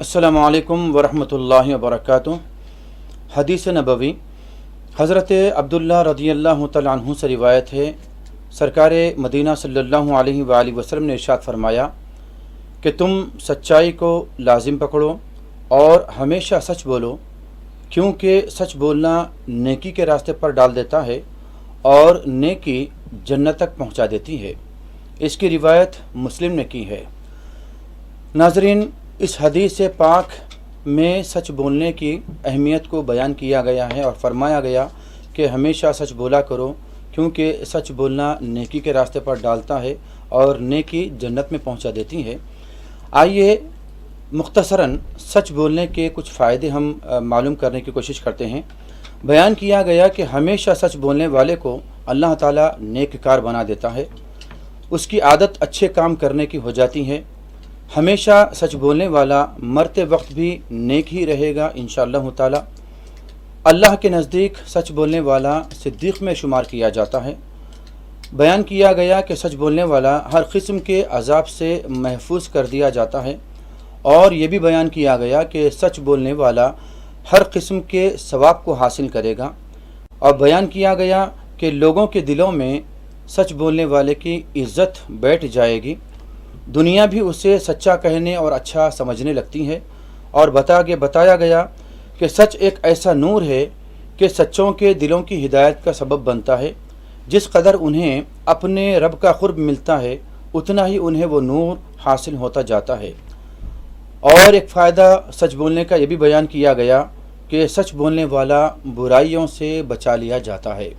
السلام علیکم ورحمۃ وبرکاتہ۔ حدیث نبوی حضرت عبداللہ رضی اللہ تعالیٰ عنہ سے روایت ہے، سرکار مدینہ صلی اللہ علیہ وآلہ وسلم نے ارشاد فرمایا کہ تم سچائی کو لازم پکڑو اور ہمیشہ سچ بولو، کیونکہ سچ بولنا نیکی کے راستے پر ڈال دیتا ہے اور نیکی جنت تک پہنچا دیتی ہے۔ اس کی روایت مسلم نے کی ہے۔ ناظرین، اس حدیث پاک میں سچ بولنے کی اہمیت کو بیان کیا گیا ہے اور فرمایا گیا کہ ہمیشہ سچ بولا کرو، کیونکہ سچ بولنا نیکی کے راستے پر ڈالتا ہے اور نیکی جنت میں پہنچا دیتی ہے۔ آئیے مختصراً سچ بولنے کے کچھ فائدے ہم معلوم کرنے کی کوشش کرتے ہیں۔ بیان کیا گیا کہ ہمیشہ سچ بولنے والے کو اللہ تعالیٰ نیک کار بنا دیتا ہے، اس کی عادت اچھے کام کرنے کی ہو جاتی ہے۔ ہمیشہ سچ بولنے والا مرتے وقت بھی نیک ہی رہے گا انشاءاللہ تعالی۔ اللہ کے نزدیک سچ بولنے والا صدیق میں شمار کیا جاتا ہے۔ بیان کیا گیا کہ سچ بولنے والا ہر قسم کے عذاب سے محفوظ کر دیا جاتا ہے، اور یہ بھی بیان کیا گیا کہ سچ بولنے والا ہر قسم کے ثواب کو حاصل کرے گا، اور بیان کیا گیا کہ لوگوں کے دلوں میں سچ بولنے والے کی عزت بیٹھ جائے گی، دنیا بھی اسے سچا کہنے اور اچھا سمجھنے لگتی ہے۔ اور بتایا گیا کہ سچ ایک ایسا نور ہے کہ سچوں کے دلوں کی ہدایت کا سبب بنتا ہے۔ جس قدر انہیں اپنے رب کا قرب ملتا ہے، اتنا ہی انہیں وہ نور حاصل ہوتا جاتا ہے۔ اور ایک فائدہ سچ بولنے کا یہ بھی بیان کیا گیا کہ سچ بولنے والا برائیوں سے بچا لیا جاتا ہے۔